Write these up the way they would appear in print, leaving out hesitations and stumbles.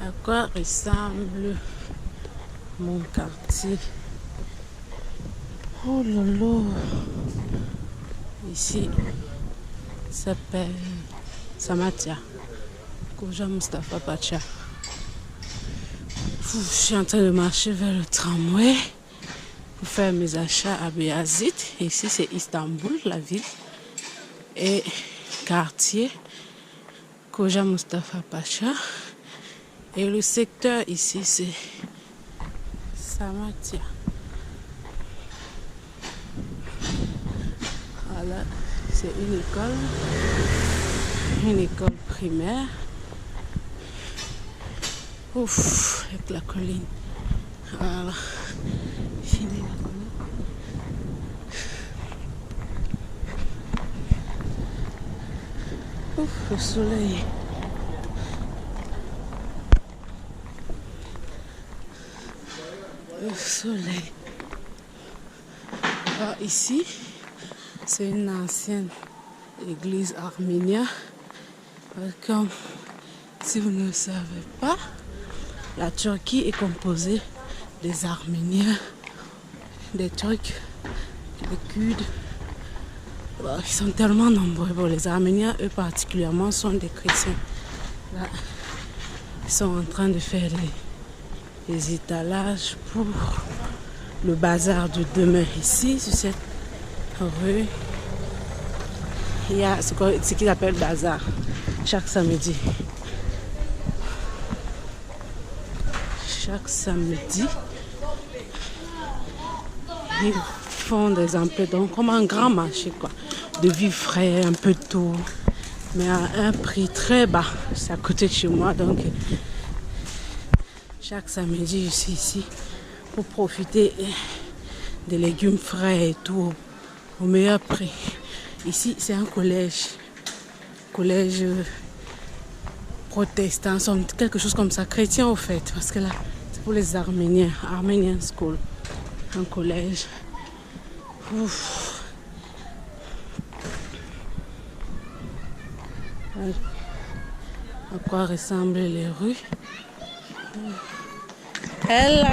À quoi ressemble mon quartier? Oh lolo. Ici, ça s'appelle Samatia. Koja Mustafa Pacha. Je suis en train de marcher vers le tramway pour faire mes achats à Beyazit. Ici, c'est Istanbul, la ville. Et quartier Koja Mustafa Pacha. Et le secteur ici, c'est Samatia. Voilà, c'est une école primaire. Ouf, avec la colline. Voilà, fini la colline. Ouf, le soleil. Le soleil. Alors, ici, c'est une ancienne église arménienne. Comme si vous ne le savez pas, la Turquie est composée des Arméniens, des Turcs, des Kurdes. Bon, ils sont tellement nombreux. Bon, les Arméniens, eux particulièrement, sont des chrétiens. Là, ils sont en train de faire des étalages pour le bazar de demain. Ici, sur cette rue, il y a ce qu'ils appellent bazar chaque samedi. Chaque samedi, ils font des emplettes, donc comme un grand marché, quoi, de vivres frais, un peu de tout, mais à un prix très bas. C'est à côté de chez moi, donc chaque samedi, je suis ici pour profiter des légumes frais et tout au meilleur prix. Ici, c'est un collège protestant, quelque chose comme ça, chrétien au fait, parce que là, c'est pour les Arméniens, Armenian School, un collège. Ouf. À quoi ressemblent les rues? Hello,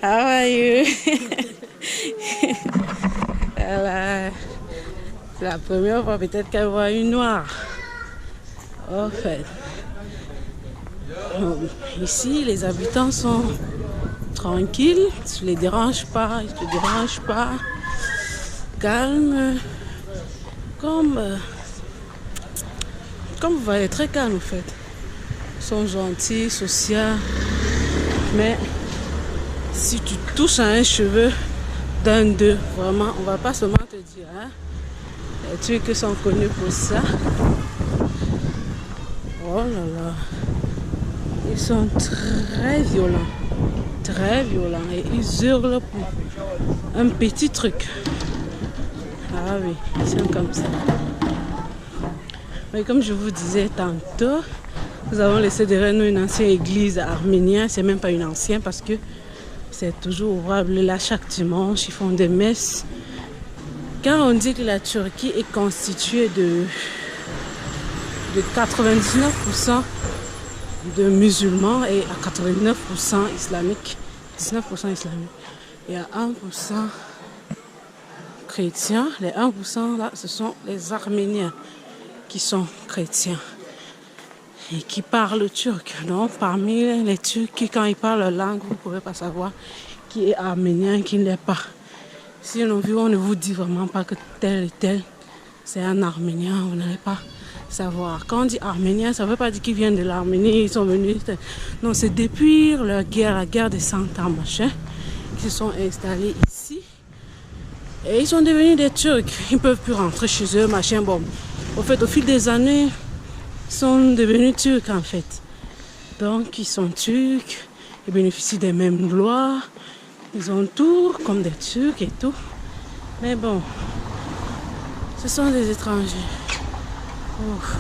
how are you? C'est la première fois peut-être qu'elle voit une noire. En fait, ici les habitants sont tranquilles, tu les déranges pas, ils te dérangent pas, calme, comme vous voyez, très calme en fait. Ils sont gentils, sociaux, mais si tu touches à un cheveu d'un d'eux, vraiment, on va pas seulement te dire, hein, les Turcs sont connus pour ça. Oh là là, ils sont très violents et ils hurlent pour un petit truc. Ah oui, ils sont comme ça. Mais comme je vous disais tantôt, nous avons laissé derrière nous une ancienne église arménienne. C'est même pas une ancienne parce que c'est toujours ouvrable là chaque dimanche. Ils font des messes. Quand on dit que la Turquie est constituée de 99% de musulmans et à 89% islamiques, 19% islamiques, et à 1% chrétiens. Les 1% là, ce sont les Arméniens qui sont chrétiens et qui parlent turc. Donc parmi les Turcs, quand ils parlent leur langue, vous ne pouvez pas savoir qui est arménien et qui ne l'est pas. Si on ne vous dit vraiment pas que tel et tel, c'est un Arménien, vous n'allez pas savoir. Quand on dit Arménien, ça ne veut pas dire qu'ils viennent de l'Arménie, ils sont venus. Non, c'est depuis la guerre des 100 ans, machin, qu'ils se sont installés ici. Et ils sont devenus des Turcs. Ils ne peuvent plus rentrer chez eux, machin. Bon, au fait, au fil des années, ils sont devenus Turcs, en fait. Donc, ils sont Turcs, ils bénéficient des mêmes lois. Ils ont tout comme des Turcs et tout. Mais bon, ce sont des étrangers. Ouf.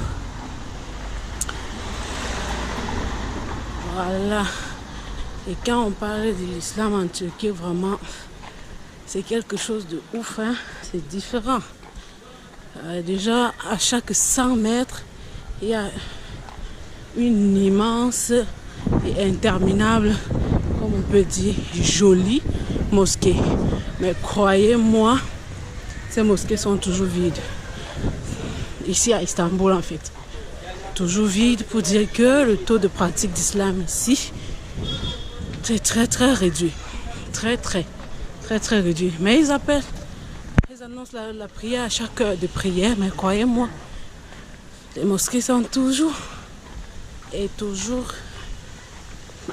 Voilà. Et quand on parle de l'islam en Turquie, vraiment, c'est quelque chose de ouf, hein? C'est différent. Déjà, à chaque 100 mètres, il y a une immense et interminable, comme on peut dire, jolie mosquée. Mais croyez-moi, ces mosquées sont toujours vides. Ici à Istanbul en fait. Toujours vide pour dire que le taux de pratique d'islam ici est très très réduit. Très réduit. Mais ils annoncent la prière à chaque heure de prière. Mais croyez-moi, les mosquées sont toujours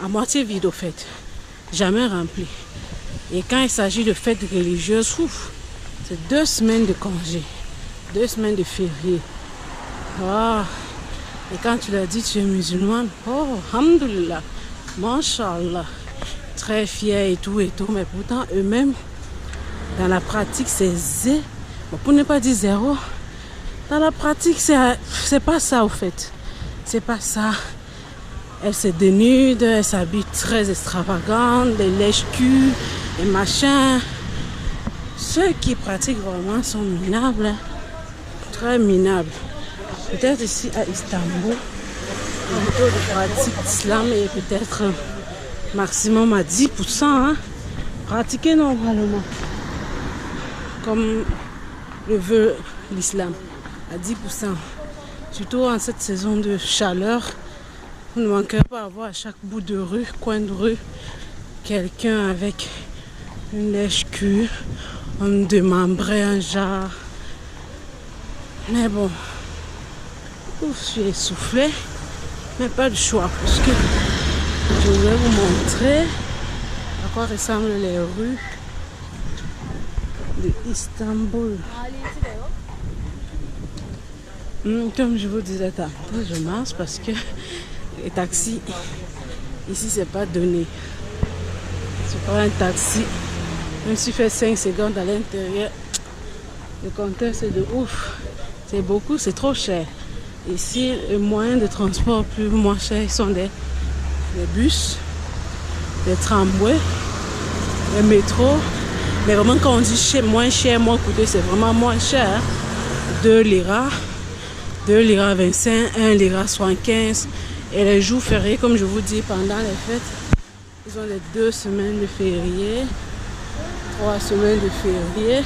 à moitié vides au fait. Jamais remplies. Et quand il s'agit de fêtes religieuses, c'est 2 semaines de congé. 2 semaines de férié. Ah. Et quand tu leur dis tu es musulmane, oh, alhamdoulilah, mashallah, très fiers et tout, mais pourtant eux-mêmes, dans la pratique, c'est zéro, pour ne pas dire zéro, dans la pratique, c'est pas ça au fait, c'est pas ça. Elle se dénude, elle s'habille très extravagante, des lèche-culs, des machins. Ceux qui pratiquent vraiment sont minables, hein, très minables. Peut-être ici à Istanbul, le taux de pratique d'islam est peut-être maximum à 10%. Hein, pratiqué normalement, comme le veut l'islam, à 10%. Surtout en cette saison de chaleur, vous ne manquerez pas à voir à chaque bout de rue, coin de rue, quelqu'un avec une lèche-cul, un démembré, un jar. Mais bon, je suis essoufflée, mais pas de choix, parce que je vais vous montrer à quoi ressemblent les rues de Istanbul. Comme je vous disais tantôt, je marche parce que les taxis ici c'est pas donné. Tu prends un taxi, même si tu fais 5 secondes à l'intérieur, le compteur c'est de ouf. C'est beaucoup, c'est trop cher. Ici, les moyens de transport plus moins chers sont des bus, des tramways, les métros. Mais vraiment, quand on dit moins cher, moins coûteux, c'est vraiment moins cher. 2 liras, 2 liras 25, 1 lira 75. Et les jours fériés, comme je vous dis, pendant les fêtes, ils ont les 2 semaines de fériés, 3 semaines de fériés.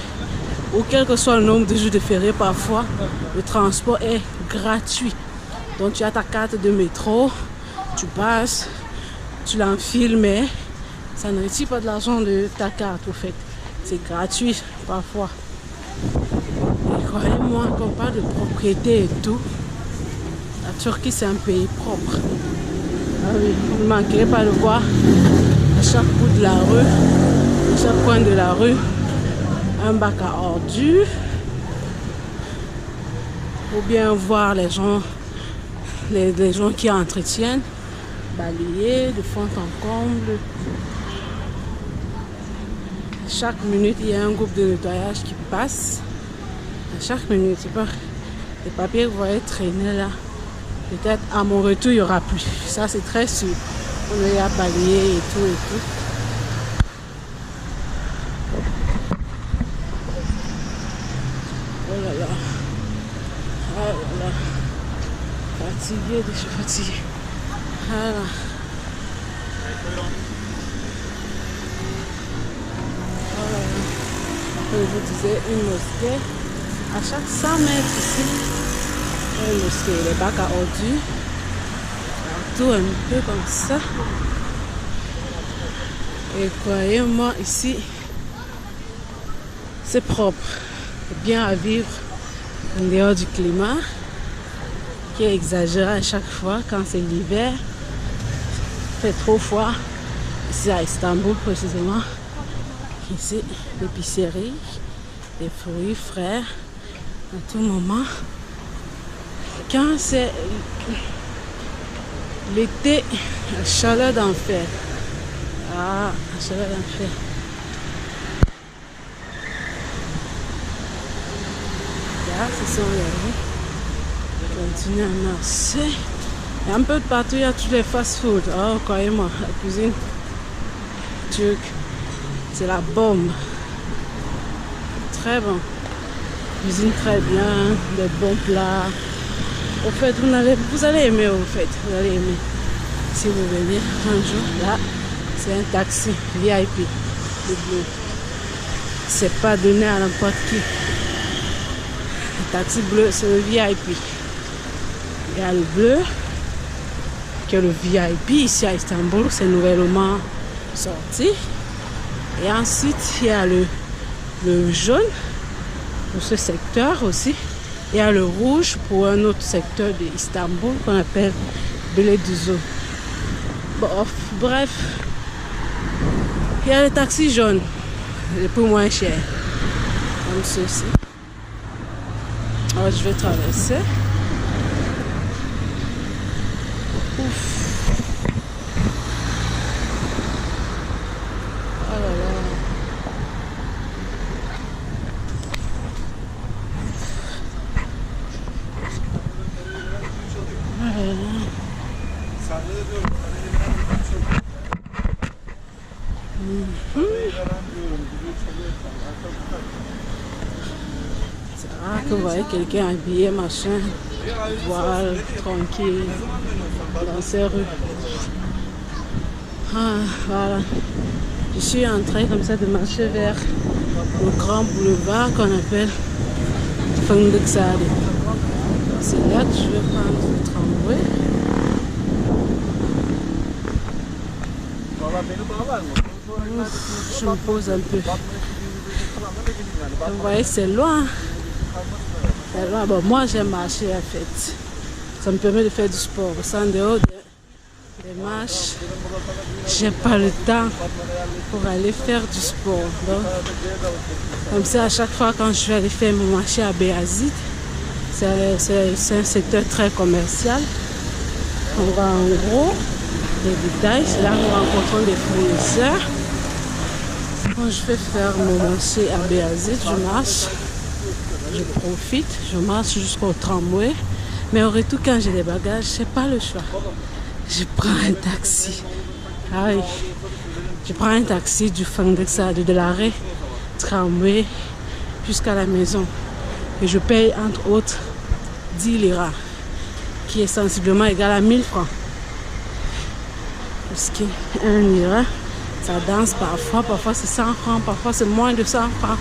Ou quel que soit le nombre de jours de férié, parfois, le transport est gratuit. Donc tu as ta carte de métro, tu passes, tu l'enfiles, mais ça ne retire pas de l'argent de ta carte, au fait. C'est gratuit, parfois. Et croyez-moi, quand on parle de propriété et tout, la Turquie, c'est un pays propre. Ah oui, vous ne manquerez pas de voir à chaque bout de la rue, à chaque coin de la rue, un bac à ordures, ou bien voir les gens qui entretiennent, balayer de fond en comble. Chaque minute, il y a un groupe de nettoyage qui passe. À chaque minute, c'est pas les papiers que vous voyez traîner là. Peut-être à mon retour, il n'y aura plus. Ça, c'est très sûr. On va y a balayer et tout et tout. Oh là là. Oh là là. Fatigué, je suis fatiguée. Voilà. Voilà. Comme je vous disais, une mosquée. À chaque 100 mètres ici, une mosquée. Les bacs à ordures. Partout un peu comme ça. Et croyez-moi, ici, c'est propre. C'est bien à vivre en dehors du climat qui est exagéré à chaque fois quand c'est l'hiver. Il fait trop froid. Ici à Istanbul précisément. Ici, l'épicerie, des fruits frais à tout moment. Quand c'est l'été, la chaleur d'enfer. Ah, la chaleur d'enfer. Là, ce sont les rues. Continue à marcher. Et un peu de partout, il y a tous les fast-food. Oh, croyez-moi, la cuisine turque, c'est la bombe. Très bon. Cuisine très bien, des bons plats. Au fait, vous allez aimer, au fait. Vous allez aimer. Si vous venez un jour, là, c'est un taxi VIP. Le bleu. C'est pas donné à n'importe qui. Le taxi bleu, c'est le VIP. Il y a le bleu, qui est le VIP ici à Istanbul. C'est nouvellement sorti. Et ensuite, il y a le jaune pour ce secteur aussi. Il y a le rouge pour un autre secteur d'Istanbul qu'on appelle Beylikdüzü. Bon, bref, il y a les taxis jaunes, les plus moins chers, comme ceux-ci. Alors, je vais traverser. Ouf. Oh là là. C'est rare que vous voyez quelqu'un habillé, machin, voile, tranquille, dans ces rues. Ah, voilà. Je suis en train comme ça de marcher vers le grand boulevard qu'on appelle Fındık Sade. C'est là que je vais prendre le tramway. Je me pose un peu. Vous voyez, c'est loin. C'est loin. Bon, moi, j'aime marcher en fait. Ça me permet de faire du sport. Sans dehors des marches, j'ai pas le temps pour aller faire du sport. Donc, comme ça, à chaque fois quand je vais aller faire mon marché à Beyazıt, c'est un secteur très commercial. On va en gros. Les détails, c'est là que nous rencontrons des fournisseurs. Quand je vais faire mon marché à Beyazıt, je marche, je profite, je marche jusqu'au tramway. Mais au retour, quand j'ai des bagages, je n'ai pas le choix. Je prends un taxi. Ah oui, je prends un taxi du Fındık Sade, de l'arrêt tramway jusqu'à la maison. Et je paye entre autres 10 liras, qui est sensiblement égal à 1000 francs. Parce qu'un lira, ça danse parfois c'est 100 francs, parfois c'est moins de 100 francs.